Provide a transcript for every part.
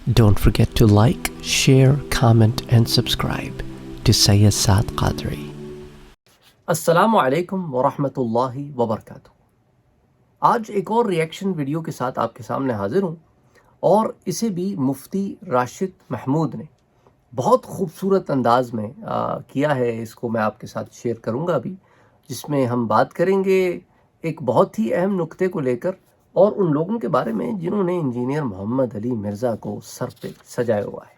Don't forget to like, share, comment and subscribe to Sayyid Saad Qadri. السلام علیکم ورحمۃ اللہ وبرکاتہ۔ آج ایک اور ریئیکشن ویڈیو کے ساتھ آپ کے سامنے حاضر ہوں، اور اسے بھی مفتی راشد محمود نے بہت خوبصورت انداز میں کیا ہے۔ اس کو میں آپ کے ساتھ شیئر کروں گا ابھی، جس میں ہم بات کریں گے ایک بہت ہی اہم نقطے کو لے کر، اور ان لوگوں کے بارے میں جنہوں نے انجینئر محمد علی مرزا کو سر پہ سجایا ہوا ہے۔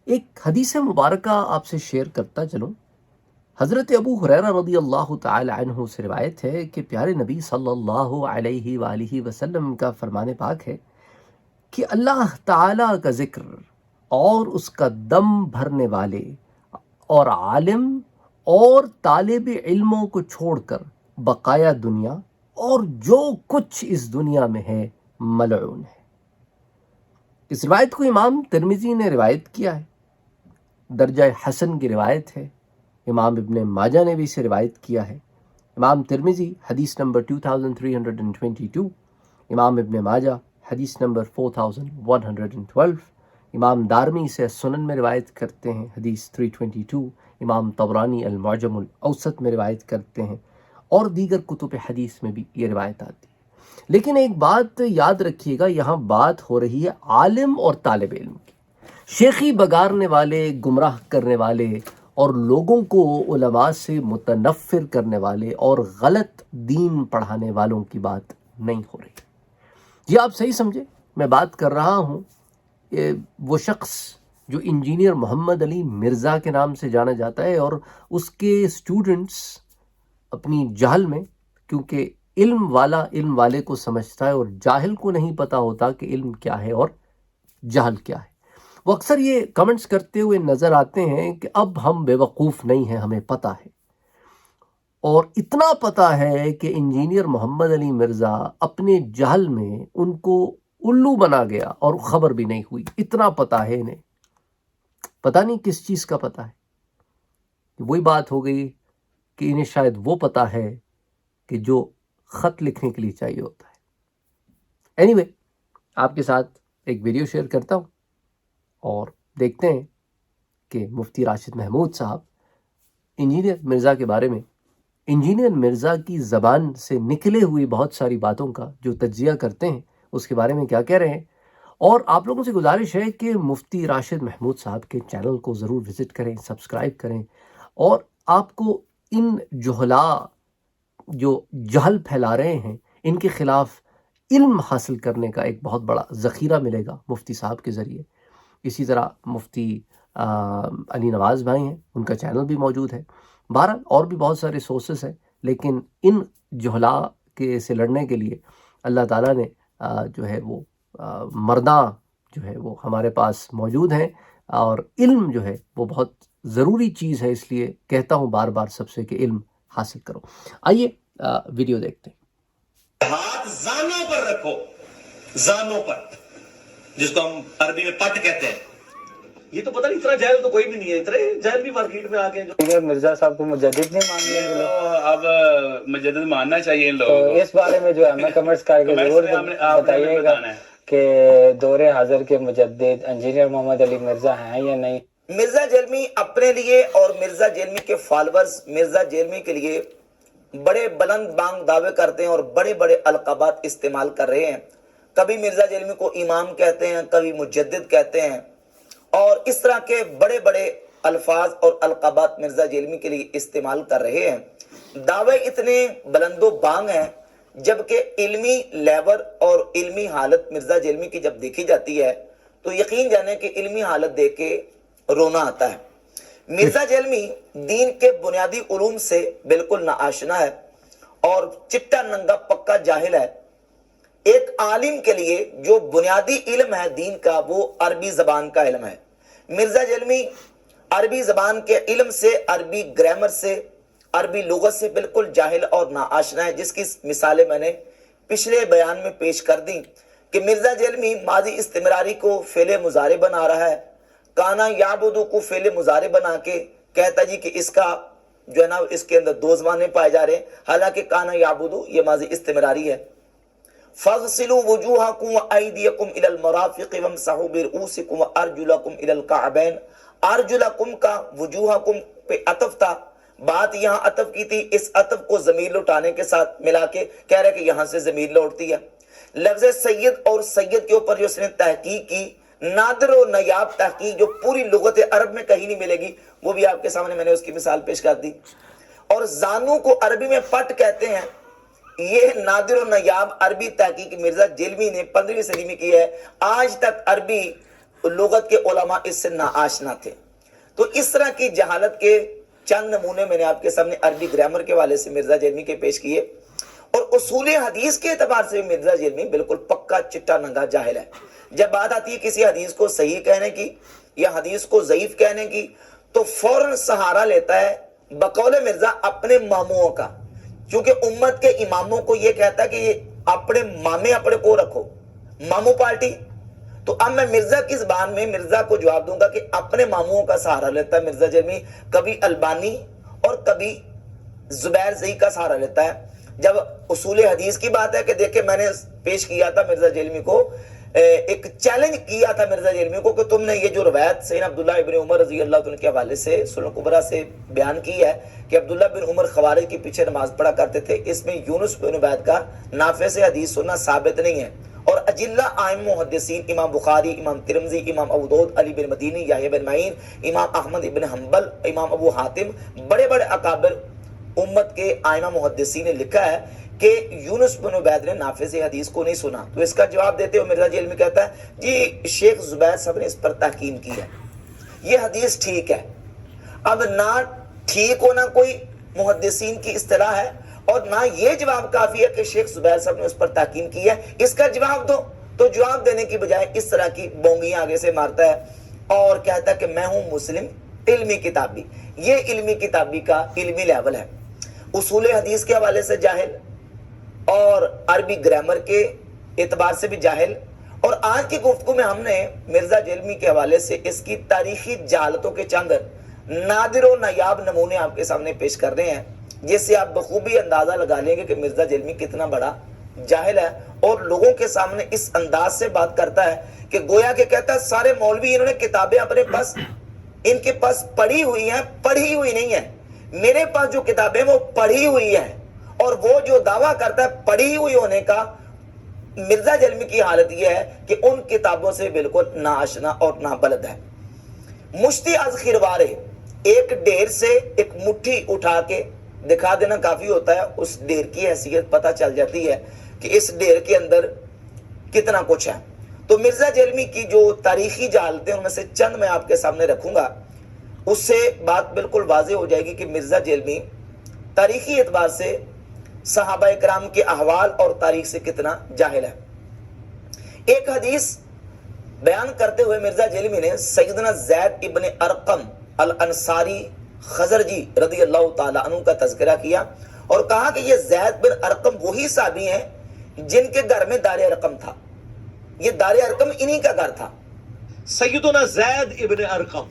ایک حدیث مبارکہ آپ سے شیئر کرتا چلوں۔ حضرت ابو ہریرہ رضی اللہ تعالی عنہ سے روایت ہے کہ پیارے نبی صلی اللہ علیہ وآلہ وسلم کا فرمان پاک ہے کہ اللہ تعالی کا ذکر اور اس کا دم بھرنے والے اور عالم اور طالب علموں کو چھوڑ کر بقایا دنیا اور جو کچھ اس دنیا میں ہے ملعون ہے۔ اس روایت کو امام ترمذی نے روایت کیا ہے، درجہ حسن کی روایت ہے۔ امام ابن ماجہ نے بھی اسے روایت کیا ہے۔ امام ترمذی حدیث نمبر 2322، امام ابن ماجہ حدیث نمبر 4112، امام دارمی اسے سنن میں روایت کرتے ہیں حدیث 322، امام طبرانی المعجم الاوسط میں روایت کرتے ہیں، اور دیگر کتب حدیث میں بھی یہ روایت آتی ہے۔ لیکن ایک بات یاد رکھیے گا، یہاں بات ہو رہی ہے عالم اور طالب علم کی، شیخی بگارنے والے، گمراہ کرنے والے اور لوگوں کو علماء سے متنفر کرنے والے اور غلط دین پڑھانے والوں کی بات نہیں ہو رہی۔ یہ آپ صحیح سمجھے، میں بات کر رہا ہوں وہ شخص جو انجینئر محمد علی مرزا کے نام سے جانا جاتا ہے، اور اس کے اسٹوڈنٹس اپنی جہل میں، کیونکہ علم والا علم والے کو سمجھتا ہے اور جاہل کو نہیں پتا ہوتا کہ علم کیا ہے اور جہل کیا ہے، وہ اکثر یہ کمنٹس کرتے ہوئے نظر آتے ہیں کہ اب ہم بے وقوف نہیں ہیں، ہمیں پتہ ہے۔ اور اتنا پتہ ہے کہ انجینئر محمد علی مرزا اپنے جہل میں ان کو الو بنا گیا اور خبر بھی نہیں ہوئی، اتنا پتہ ہے انہیں۔ پتہ نہیں کس چیز کا پتہ ہے۔ وہی بات ہو گئی کہ انہیں شاید وہ پتہ ہے کہ جو خط لکھنے کے لیے چاہیے ہوتا ہے۔ اینی وے، آپ کے ساتھ ایک ویڈیو شیئر کرتا ہوں، اور دیکھتے ہیں کہ مفتی راشد محمود صاحب انجینئر مرزا کے بارے میں، انجینئر مرزا کی زبان سے نکلے ہوئی بہت ساری باتوں کا جو تجزیہ کرتے ہیں، اس کے بارے میں کیا کہہ رہے ہیں۔ اور آپ لوگوں سے گزارش ہے کہ مفتی راشد محمود صاحب کے چینل کو ضرور وزٹ کریں، سبسکرائب کریں، اور آپ کو ان جہلاء جو جہل پھیلا رہے ہیں ان کے خلاف علم حاصل کرنے کا ایک بہت بڑا ذخیرہ ملے گا مفتی صاحب کے ذریعے۔ اسی طرح مفتی علی نواز بھائی ہیں، ان کا چینل بھی موجود ہے۔ بہرحال اور بھی بہت سارے سورسز ہیں، لیکن ان جہلاء کے سے لڑنے کے لیے اللہ تعالیٰ نے جو ہے وہ مرداں جو ہے وہ ہمارے پاس موجود ہیں، اور علم جو ہے وہ بہت ضروری چیز ہے، اس لیے کہتا ہوں بار بار سب سے کہ علم حاصل کرو۔ آئیے ویڈیو دیکھتے ہیں۔ ہاتھ زانوں پر رکھو، زانوں پر، جس کو ہم عربی میں پٹ کہتے ہیں۔ یہ تو پتہ نہیں، اتنا جاہل تو کوئی بھی نہیں ہے، اتنے جاہل بھی مارکیٹ میں آ گئے جو مرزا صاحب کو مجدد نہیں مان لیں گے، اب مجدد ماننا چاہیے ان لوگوں کو۔ اس بارے میں جو ہے ہمیں کمنٹس کر کے ضرور بتائیے گا کہ دور حاضر کے مجدد انجینئر محمد علی مرزا ہیں یا نہیں۔ مرزا جیلمی اپنے لیے اور مرزا جیلمی کے فالورز مرزا جیلمی کے لیے بڑے بلند بانگ دعوے کرتے ہیں اور بڑے بڑے القابات استعمال کر رہے ہیں۔ کبھی مرزا جیلمی کو امام کہتے ہیں، کبھی مجدد کہتے ہیں، اور اس طرح کے بڑے بڑے الفاظ اور القابات مرزا جیلمی کے لیے استعمال کر رہے ہیں۔ دعوے اتنے بلند و بانگ ہیں، جبکہ علمی لیور اور علمی حالت مرزا جیلمی کی جب دیکھی جاتی ہے تو یقین جانے کہ علمی حالت دیکھ کے رونا آتا ہے۔ مرزا جیلمی دین کے بنیادی علوم سے بالکل ناآشنا ہے اور چٹا ننگا پکا جاہل ہے۔ ایک عالم کے لیے جو بنیادی علم ہے دین کا، وہ عربی زبان کا علم ہے۔ مرزا جیلمی عربی زبان کے علم سے، عربی گرامر سے، عربی لغت سے بالکل جاہل اور ناآشنا ہے، جس کی مثالیں میں نے پچھلے بیان میں پیش کر دی کہ مرزا جیلمی ماضی استمراری کو فعل مضارع بنا رہا ہے، کانا یعبدو کو فعل مضارع بنا کے کہتا جی کہ اس کا جو ہے نا اس کے اندر دو زبانیں پائے جا رہے ہیں، حالانکہ کانا یعبدو یہ ماضی استمراری ہے۔ فاغسلوا وجوہکم وایدیکم الی المرافق وامسحوا برؤوسکم وارجلکم الی الکعبین. ارجلکم کا وجوہکم پہ عطف تھا، بات یہاں عطف کی تھی، اس عطف کو ضمیر لوٹانے کے ساتھ ملا کے کہہ رہے کہ یہاں سے ضمیر لوٹتی ہے. لفظ سید اور سید کے اوپر جو اس نے تحقیق کی، نادر و نیاب تحقیق جو پوری لغت عرب میں کہیں نہیں ملے گی، وہ بھی آپ کے سامنے میں نے اس کی مثال پیش کر دی. اور زانو کو عربی میں پٹ کہتے ہیں، یہ نادر و نیاب عربی تحقیق مرزا جیلمی نے 15ویں صدی میں کی ہے. آج تک عربی لغت کے علماء اس سے ناآشنا تھے. تو اس طرح کی جہالت کے چند نمونے میں نے آپ کے سامنے عربی گرامر کے والے سے مرزا جیلمی کے پیش کیے. اور اصول حدیث کے اعتبار سے مرزا جیلمی بالکل پکا چٹا ننگا جاہل ہے. جب بات آتی ہے کسی حدیث کو صحیح کہنے کی یا حدیث کو ضعیف کہنے کی تو فوراً سہارا لیتا ہے بقول مرزا اپنے ماموں کا، چونکہ امت کے اماموں کو یہ کہتا ہے کہ یہ اپنے مامے اپنے کو رکھو، ماموں پارٹی. تو اب میں مرزا کی زبان میں مرزا کو جواب دوں گا کہ اپنے ماموں کا سہارا لیتا ہے مرزا جیلمی، کبھی البانی اور کبھی زبیر زئی کا سہارا لیتا ہے. جب اصول حدیث کی بات ہے کہ دیکھیں میں نے پیش کیا تھا مرزا جیلمی کو، ایک چیلنج کیا تھا مرزا جیلمی کو کہ تم نے یہ جو روایت سیدنا عبداللہ ابن عمر رضی اللہ عنہ کے حوالے سے سنن کبریٰ سے بیان کی ہے کہ عبداللہ بن عمر خوارج کے پیچھے نماز پڑھا کرتے تھے، اس میں یونس بن عبید کا نافع سے حدیث سننا ثابت نہیں ہے. اور اجلہ آئم محدثین امام بخاری، امام ترمذی، امام ابو داؤد، علی بن مدینی، یحییٰ بن معین، امام احمد ابن حنبل، امام ابو حاتم، بڑے بڑے اکابر امت کے آئمہ محدثین نے لکھا ہے کہ یونس بن عبید نے نافع سے حدیث کو نہیں سنا. تو اس کا جواب دیتے ہوئے مرزا جیلمی کہتا ہے جی شیخ زبیر صاحب نے اس پر تحقیق کی ہے، یہ حدیث ٹھیک ہے. اب نہ ٹھیک ہونا کوئی محدثین کی اصطلاح ہے اور نہ یہ جواب کافی ہے کہ شیخ زبیر صاحب نے اس پر تحقیق کی ہے، اس کا جواب دو. تو جواب دینے کی بجائے اس طرح کی بونگیاں آگے سے مارتا ہے اور کہتا ہے کہ میں ہوں مسلم علمی کتابی. یہ علمی کتابی کا علمی لیول ہے، اصول حدیث کے حوالے سے جاہل اور عربی گرامر کے اعتبار سے بھی جاہل. اور آج کی گفتگو میں ہم نے مرزا جیلمی کے حوالے سے اس کی تاریخی جہالتوں کے چند نادر و نایاب نمونے آپ کے سامنے پیش کر رہے ہیں، جس سے آپ بخوبی اندازہ لگا لیں گے کہ مرزا جیلمی کتنا بڑا جاہل ہے اور لوگوں کے سامنے اس انداز سے بات کرتا ہے کہ گویا کہ کہتا ہے سارے مولوی انہوں نے کتابیں اپنے پاس ان کے پاس پڑھی ہوئی ہیں، پڑھی ہوئی نہیں ہیں. میرے پاس جو کتابیں وہ پڑھی ہوئی ہیں، اور وہ جو دعویٰ کرتا ہے پڑھی ہوئی ہونے کا، مرزا جیلمی کی حالت یہ ہے کہ ان کتابوں سے بالکل ناآشنا اور نابلد ہے. مشتی از خروارے، ایک ڈیر سے ایک مٹھی اٹھا کے دکھا دینا کافی ہوتا ہے، اس ڈیر کی حیثیت پتہ چل جاتی ہے کہ اس ڈیر کے اندر کتنا کچھ ہے. تو مرزا جیلمی کی جو تاریخی جہالتیں ان میں سے چند میں آپ کے سامنے رکھوں گا، اس سے بات بالکل واضح ہو جائے گی کہ مرزا جیلمی تاریخی اعتبار سے صحابہ اکرام کے احوال اور تاریخ سے کتنا جاہل ہے. ایک حدیث بیان کرتے ہوئے مرزا جیلمی نے سیدنا زید ابن ارقم الانصاری خزرجی رضی اللہ تعالیٰ عنہ کا تذکرہ کیا اور کہا کہ یہ زید بن ارقم وہی صحابی ہیں جن کے گھر میں دار ارقم تھا، یہ دار ارقم انہی کا گھر تھا. سیدنا زید ابن ارقم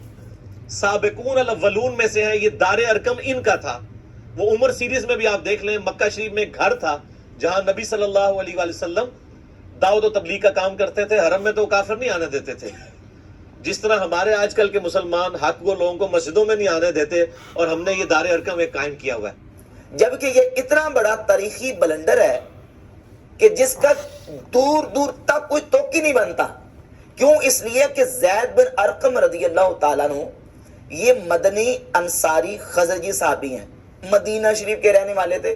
سابقون الاولون میں سے ہیں، یہ دار ارقم ان کا تھا. وہ عمر سیریز میں بھی آپ دیکھ لیں، مکہ شریف میں ایک گھر تھا جہاں نبی صلی اللہ علیہ وآلہ وسلم دعوت و تبلیغ کا کام کرتے تھے. حرم میں تو کافر نہیں آنے دیتے تھے، جس طرح ہمارے آج کل کے مسلمان حق گو لوگوں کو مسجدوں میں نہیں آنے دیتے، اور ہم نے یہ دار ارقم ایک قائم کیا ہوا ہے. جبکہ یہ اتنا بڑا تاریخی بلنڈر ہے کہ جس کا دور دور تک کوئی توق ہی نہیں بنتا. کیوں؟ اس لیے کہ زید بن ارقم رضی اللہ تعالیٰ عنہ یہ مدنی انصاری خزرجی صحابی ہیں، مدینہ شریف کے رہنے والے تھے.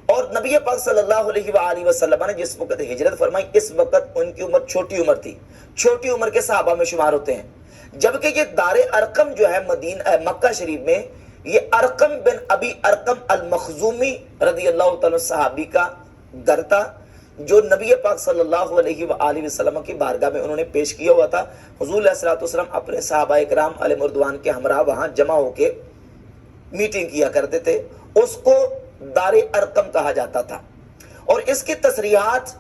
اور نبی پاک صلی اللہ علیہ وآلہ وسلم نے جس وقت ہجرت فرمائی اس وقت ان کی عمر چھوٹی عمر تھی، چھوٹی عمر کے صحابہ میں شمار ہوتے ہیں. جبکہ یہ دار ارقم جو ہے مکہ شریف میں، یہ ارقم بن ابی ارقم المخزومی رضی اللہ تعالیٰ صحابی کا گھر تھا، جو نبی پاک صلی اللہ علیہ وآلہ وسلم کی بارگاہ میں انہوں نے پیش کیا ہوا تھا. حضور علیہ الصلوۃ والسلام اپنے صحابہ اکرام علیہ رضوان کے ہمراہ وہاں جمع ہو کے میٹنگ کیا کرتے تھے. اس کو دار ارقم کہا جاتا تھا. اور اس کی تصریحات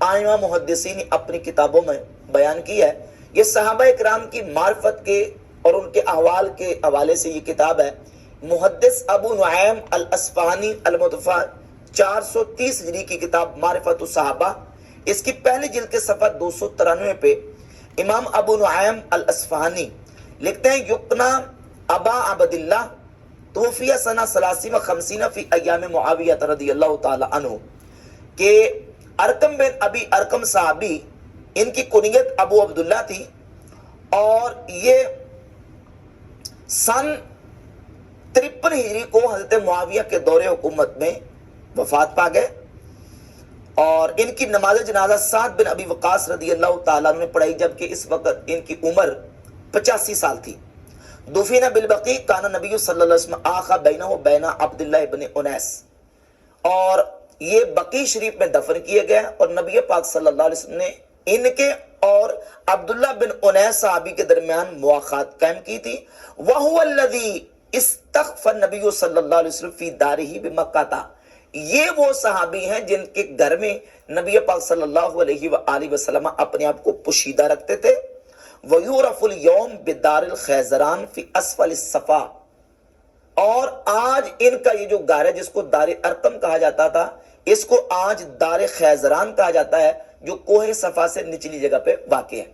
آئمہ محدثین نے اپنی کتابوں میں بیان کی ہے. یہ صحابہ اکرام کی معرفت کے اور ان کے احوال کے حوالے سے یہ کتاب ہے. محدث ابو نعیم الاصفہانی المتوفی 430 ہجری کی کتاب معرفت الصحابہ اس کی پہلی جلد کے صفحہ 293 پہ امام ابو نعیم الاصفہانی لکھتے ہیں یقنا ابا عبداللہ توفیہ سنہ 30 و 50 فی ایام معاویہ رضی اللہ تعالی عنہ، کہ ارقم بن ابی ارقم صحابی، ان کی کنیت ابو عبداللہ تھی، اور یہ سن 53 ہجری کو حضرت معاویہ کے دور حکومت میں وفات پا گئے، اور ان کی نماز جنازہ سعد بن ابی وقاص رضی اللہ تعالیٰ عنہ نے پڑھائی، جبکہ اس وقت ان کی عمر 85 سال تھی۔ دفن بالبقیع کان نبی صلی اللہ علیہ وسلم آخا بینہ و بین عبداللہ ابن انیس، اور یہ بقیع شریف میں دفن کیے گئے، اور نبی پاک صلی اللہ علیہ وسلم نے ان کے اور عبداللہ بن انیس صحابی کے درمیان مواخات قائم کی تھی۔ وَهُوَ الَّذِي استخف النبی صلی اللہ علیہ وسلم فی دارہ بمکہ، یہ وہ صحابی ہیں جن کے گھر میں نبی پاک صلی اللہ علیہ وآلہ وسلم اپنے آپ کو پوشیدہ رکھتے تھے۔ وَيُعْرَفُ الْيَوْمِ بِدَارِ الْخَیزران فی اسفل الصفا، اور آج ان کا یہ جو غار ہے جس کو دار ارقم کہا جاتا تھا، اس کو آج دار خیزران کہا جاتا ہے، جو کوہ صفا سے نچلی جگہ پہ واقع ہے۔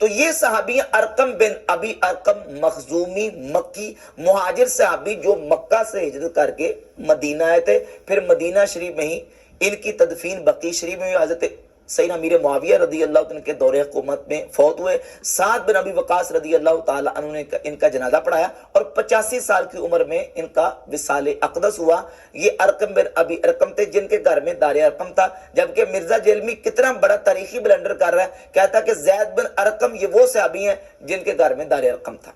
تو یہ صحابی ارقم بن ابی ارقم مخزومی مکی مہاجر صحابی جو مکہ سے ہجرت کر کے مدینہ آئے تھے، پھر مدینہ شریف میں ہی ان کی تدفین بقیع شریف میں حضرت سیدنا امیر معاویہ رضی اللہ عنہ کے دور حکومت میں فوت ہوئے۔ سعد بن ابی وقاص رضی اللہ تعالی عنہ نے ان کا جنازہ پڑھایا، اور 85 سال کی عمر میں ان کا وصال اقدس ہوا۔ یہ ارقم بن ابی ارقم تھے جن کے گھر میں دار ارقم تھا، جبکہ مرزا جیلمی کتنا بڑا تاریخی بلنڈر کر رہا ہے، کہتا کہ زید بن ارقم یہ وہ صحابی ہیں جن کے گھر میں دار ارقم تھا۔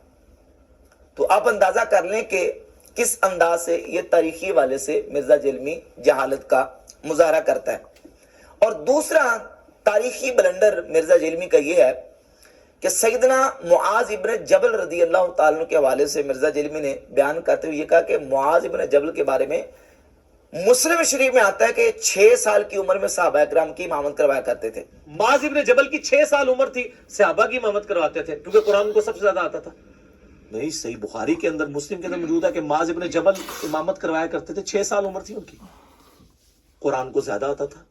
تو آپ اندازہ کر لیں کہ کس انداز سے یہ تاریخی حوالے سے مرزا جیلمی جہالت کا مظاہرہ کرتا ہے۔ اور دوسرا تاریخی بلنڈر مرزا جیلمی کا یہ ہے کہ سیدنا معاذ ابن جبل رضی اللہ تعالیٰ عنہ کے حوالے سے مرزا جیلمی نے بیان کرتے ہوئے یہ کہا کہ معاذ ابن جبل کے بارے میں مسلم شریف میں آتا ہے کہ 6 سال کی عمر میں صحابہ اکرام کی امامت کروایا کرتے تھے۔ معاذ ابن جبل کی 6 سال عمر تھی، صحابہ کی امامت کرواتے تھے، کیونکہ قرآن کو سب سے زیادہ آتا تھا۔ نہیں، صحیح بخاری کے اندر، مسلم کے اندر موجود ہے کہ معاذ ابن جبل امامت کروایا کرتے تھے، 6 سال عمر تھی ان کی، قرآن کو زیادہ آتا تھا۔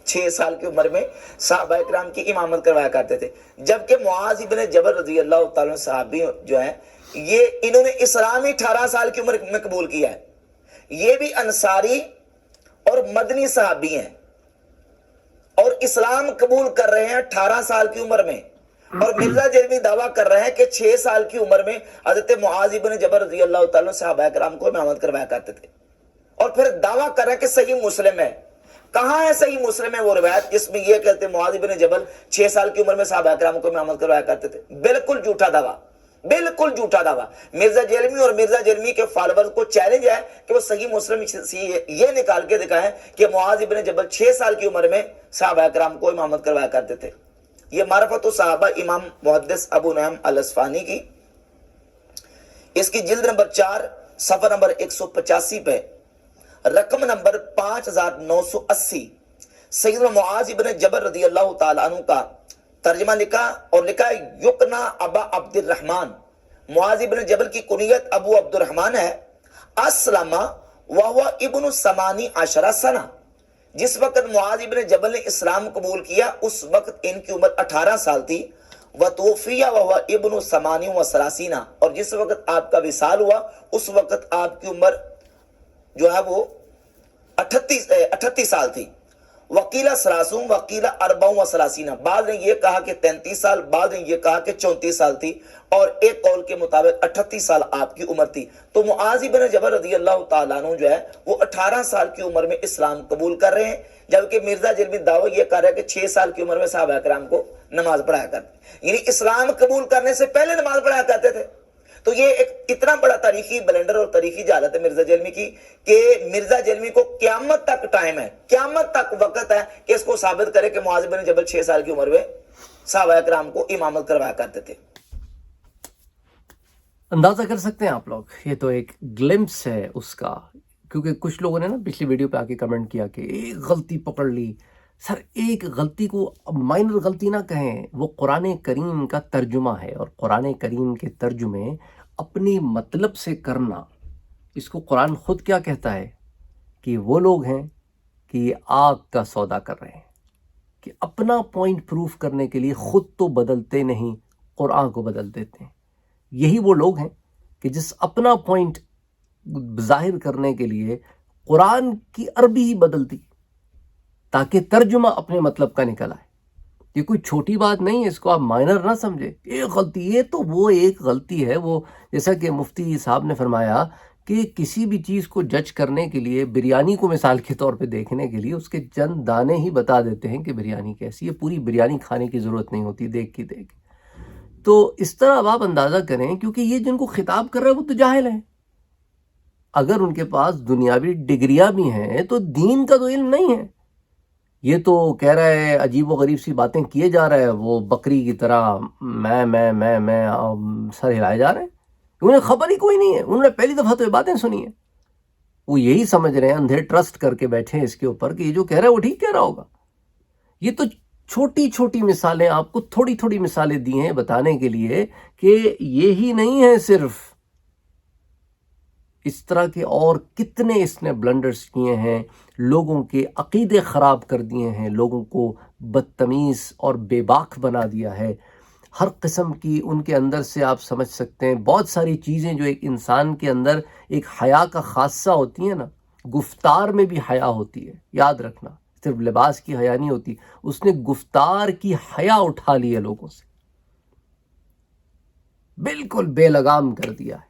6 سال کی عمر میں صحابہ اکرام کی امامت کروایا کرتے تھے، جبکہ معاذ ابن جبل رضی اللہ تعالیٰ عنہ صحابی جو ہیں، یہ انہوں نے اسلام ہی 18 سال کی عمر میں قبول کیا ہے۔ یہ بھی انصاری اور مدنی صحابی ہیں، اور اسلام قبول کر رہے ہیں 18 سال کی عمر میں، اور مرزا جیلمی دعویٰ کر رہے ہیں کہ 6 سال کی عمر میں حضرت معاذ ابن جبل رضی اللہ تعالیٰ عنہ صحابہ اکرام کو امامت کروایا کرتے تھے، اور پھر دعویٰ کر رہے ہیں کہ صحیح مسلم ہے۔ کہاں ہے صحیح مسلم ہے وہ روایت جس میں یہ کہتے ہیں معاذ ابن جبل 6 سال کی عمر میں صحابہ اکرام کو امامت کروایا کرتے تھے؟ بالکل جھوٹا دعویٰ، بالکل جھوٹا دعویٰ۔ مرزا جیلمی اور مرزا جیلمی کے فالوورز کو چیلنج ہے کہ وہ صحیح مسلم یہ نکال کے دکھائیں کہ معاذ ابن جبل 6 سال کی عمر میں صحابہ اکرام کو امامت کروایا کرتے تھے۔ یہ معرفت الصحابہ امام محدث ابو نعیم الاصفہانی کی، اس کی جلد نمبر 4 صفحہ نمبر 185 پہ رقم نمبر 5980 سیدنا معاذ ابن جبل رضی اللہ تعالیٰ عنہ کا ترجمہ لکھا، اور لکھا یقنا ابا عبد الرحمن، معاذ ابن جبل کی کنیت ابو عبد الرحمن ہے۔ اسلم وہو ابن 18 سنہ، جس وقت معاذ ابن جبل نے اسلام قبول کیا اس وقت ان کی عمر 18 سال تھی۔ وتوفی وہو ابن 38، اور جس وقت آپ کا وصال ہوا اس وقت آپ کی عمر جو ہے وہ 38 سال تھی۔ وکیلا 30 وکیلا 34، بعض نے یہ کہا کہ 33 سال، بعض نے یہ کہا کہ 34 سال تھی، اور ایک قول کے مطابق 38 سال آپ کی عمر تھی۔ تو معاذ بن جبل رضی اللہ تعالیٰ عنہ جو ہے وہ 18 سال کی عمر میں اسلام قبول کر رہے ہیں، جبکہ مرزا جیلمی دعویٰ یہ کر رہا ہے کہ 6 سال کی عمر میں صحابہ اکرام کو نماز پڑھایا کرتے، یعنی اسلام قبول کرنے سے پہلے نماز پڑھایا کرتے تھے۔ تو یہ ایک اتنا بڑا تاریخی بلنڈر اور تاریخی جہالت ہے مرزا جیلمی کی کہ مرزا جیلمی کو قیامت تک ٹائم ہے، قیامت تک وقت ہے کہ اس کو ثابت کرے کہ معاذ بن جبل 6 سال کی عمر میں صحابہ اکرام کو امامت کروایا کرتے تھے۔ اندازہ کر سکتے ہیں آپ لوگ، یہ تو ایک گلمپس ہے اس کا، کیونکہ کچھ لوگوں نے نا پچھلی ویڈیو پہ آ کے کمنٹ کیا کہ ایک غلطی پکڑ لی۔ سر ایک غلطی کو مائنر غلطی نہ کہیں، وہ قرآن کریم کا ترجمہ ہے، اور قرآن کریم کے ترجمے اپنی مطلب سے کرنا، اس کو قرآن خود کیا کہتا ہے کہ وہ لوگ ہیں کہ آگ کا سودا کر رہے ہیں۔ کہ اپنا پوائنٹ پروف کرنے کے لیے خود تو بدلتے نہیں، قرآن کو بدل دیتے ہیں۔ یہی وہ لوگ ہیں کہ جس اپنا پوائنٹ ظاہر کرنے کے لیے قرآن کی عربی ہی بدل دی تاکہ ترجمہ اپنے مطلب کا نکل آئے۔ یہ کوئی چھوٹی بات نہیں ہے، اس کو آپ مائنر نہ سمجھے، ایک غلطی، یہ تو وہ ایک غلطی ہے، وہ جیسا کہ مفتی صاحب نے فرمایا کہ کسی بھی چیز کو جج کرنے کے لیے، بریانی کو مثال کے طور پہ دیکھنے کے لیے اس کے چند دانے ہی بتا دیتے ہیں کہ بریانی کیسی ہے، پوری بریانی کھانے کی ضرورت نہیں ہوتی دیکھ کے دیکھ۔ تو اس طرح اب آپ اندازہ کریں، کیونکہ یہ جن کو خطاب کر رہے ہیں وہ تو جاہل ہیں، اگر ان کے پاس دنیاوی ڈگریاں بھی ہیں تو دین کا تو علم نہیں ہے۔ یہ تو کہہ رہا ہے، عجیب و غریب سی باتیں کیے جا رہا ہے، وہ بکری کی طرح میں سر ہلائے جا رہے ہیں، انہیں خبر ہی کوئی نہیں ہے، انہوں نے پہلی دفعہ تو یہ باتیں سنی ہیں، وہ یہی سمجھ رہے ہیں، اندھے ٹرسٹ کر کے بیٹھے ہیں اس کے اوپر کہ یہ جو کہہ رہا ہے وہ ٹھیک کہہ رہا ہوگا۔ یہ تو چھوٹی چھوٹی مثالیں، آپ کو تھوڑی تھوڑی مثالیں دی ہیں بتانے کے لیے کہ یہی نہیں ہے صرف، اس طرح کے اور کتنے اس نے بلنڈرز کیے ہیں، لوگوں کے عقیدے خراب کر دیے ہیں، لوگوں کو بدتمیز اور بے باک بنا دیا ہے، ہر قسم کی ان کے اندر سے آپ سمجھ سکتے ہیں بہت ساری چیزیں جو ایک انسان کے اندر ایک حیا کا خاصہ ہوتی ہیں نا، گفتار میں بھی حیا ہوتی ہے، یاد رکھنا، صرف لباس کی حیا نہیں ہوتی، اس نے گفتار کی حیا اٹھا لی ہے لوگوں سے، بالکل بے لگام کر دیا ہے۔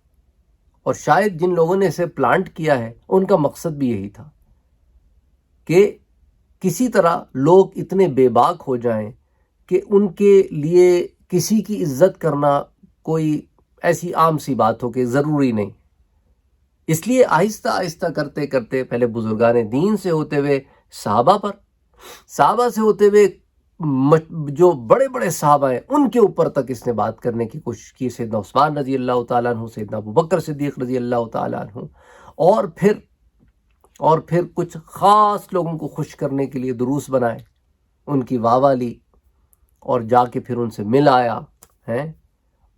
اور شاید جن لوگوں نے اسے پلانٹ کیا ہے ان کا مقصد بھی یہی تھا کہ کسی طرح لوگ اتنے بے باک ہو جائیں کہ ان کے لیے کسی کی عزت کرنا کوئی ایسی عام سی بات ہو کہ ضروری نہیں۔ اس لیے آہستہ آہستہ کرتے کرتے پہلے بزرگان دین سے ہوتے ہوئے صحابہ پر، صحابہ سے ہوتے ہوئے جو بڑے بڑے صحابہ ہیں ان کے اوپر تک اس نے بات کرنے کی کوشش کی، سیدنا عثمان رضی اللہ تعالیٰ عنہ، سیدنا ابوبکر صدیق رضی اللہ تعالیٰ عنہ، اور پھر کچھ خاص لوگوں کو خوش کرنے کے لیے دروس بنائے، ان کی واہ واہ لی، اور جا کے پھر ان سے مل آیا ہیں،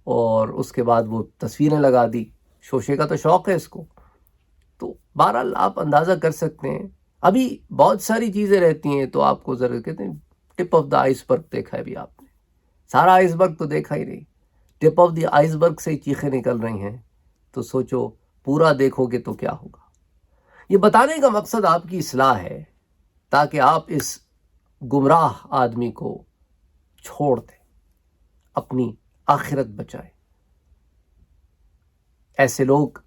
اور اس کے بعد وہ تصویریں لگا دی، شوشے کا تو شوق ہے اس کو۔ تو بہرحال آپ اندازہ کر سکتے ہیں، ابھی بہت ساری چیزیں رہتی ہیں تو آپ کو ذرا کہتے ہیں ٹپ آف دا آئس برگ دیکھا ہے بھی آپ نے، سارا آئس برگ تو دیکھا ہی نہیں، ٹپ آف دی آئس برگ سے ہی چیخیں نکل رہی ہیں، تو سوچو پورا دیکھو گے تو کیا ہوگا۔ یہ بتانے کا مقصد آپ کی اصلاح ہے تاکہ آپ اس گمراہ آدمی کو چھوڑ دیں، اپنی آخرت بچائیں۔ ایسے لوگ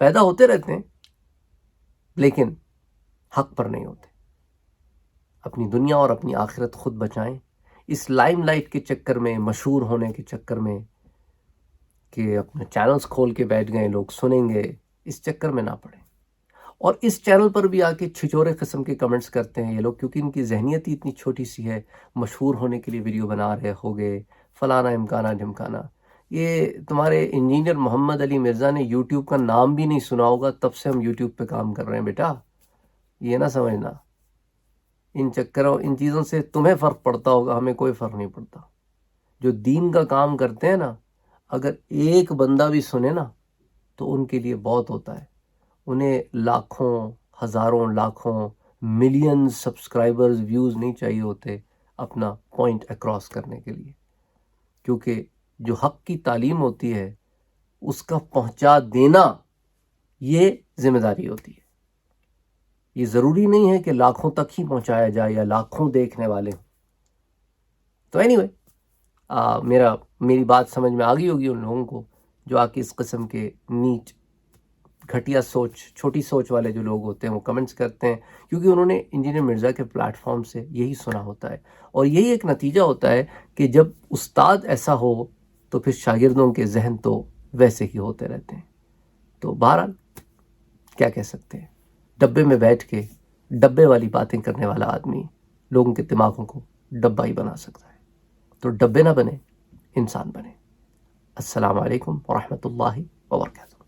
پیدا ہوتے رہتے ہیں لیکن حق پر نہیں ہوتے۔ اپنی دنیا اور اپنی آخرت خود بچائیں، اس لائم لائٹ کے چکر میں، مشہور ہونے کے چکر میں کہ اپنے چینلز کھول کے بیٹھ گئے لوگ سنیں گے، اس چکر میں نہ پڑیں۔ اور اس چینل پر بھی آ کے چھچورے قسم کے کمنٹس کرتے ہیں یہ لوگ، کیونکہ ان کی ذہنیت ہی اتنی چھوٹی سی ہے، مشہور ہونے کے لیے ویڈیو بنا رہے ہوگے، فلانا امکانہ ڈھمکانا۔ یہ تمہارے انجینئر محمد علی مرزا نے یوٹیوب کا نام بھی نہیں سنا ہوگا، تب سے ہم یوٹیوب پہ کام کر رہے ہیں بیٹا، یہ نہ سمجھنا۔ ان چکروں، ان چیزوں سے تمہیں فرق پڑتا ہوگا، ہمیں کوئی فرق نہیں پڑتا۔ جو دین کا کام کرتے ہیں نا، اگر ایک بندہ بھی سنے نا تو ان کے لیے بہت ہوتا ہے، انہیں لاکھوں، ہزاروں، لاکھوں، ملین سبسکرائبرز، ویوز نہیں چاہیے ہوتے اپنا پوائنٹ اکراس کرنے کے لیے، کیونکہ جو حق کی تعلیم ہوتی ہے اس کا پہنچا دینا یہ ذمہ داری ہوتی ہے۔ یہ ضروری نہیں ہے کہ لاکھوں تک ہی پہنچایا جائے یا لاکھوں دیکھنے والے ہوں۔ تو اینی وے، میری بات سمجھ میں آ گئی ہوگی ان لوگوں کو جو آ کے اس قسم کے نیچ، گھٹیا سوچ، چھوٹی سوچ والے جو لوگ ہوتے ہیں وہ کمنٹس کرتے ہیں، کیونکہ انہوں نے انجینئر مرزا کے پلیٹ فارم سے یہی سنا ہوتا ہے، اور یہی ایک نتیجہ ہوتا ہے کہ جب استاد ایسا ہو تو پھر شاگردوں کے ذہن تو ویسے ہی ہوتے رہتے ہیں۔ تو بہرحال کیا کہہ سکتے ہیں، ڈبے میں بیٹھ کے ڈبے والی باتیں کرنے والا آدمی لوگوں کے دماغوں کو ڈبہ ہی بنا سکتا ہے۔ تو ڈبے نہ بنے، انسان بنے۔ السلام علیکم ورحمۃ اللہ وبرکاتہ۔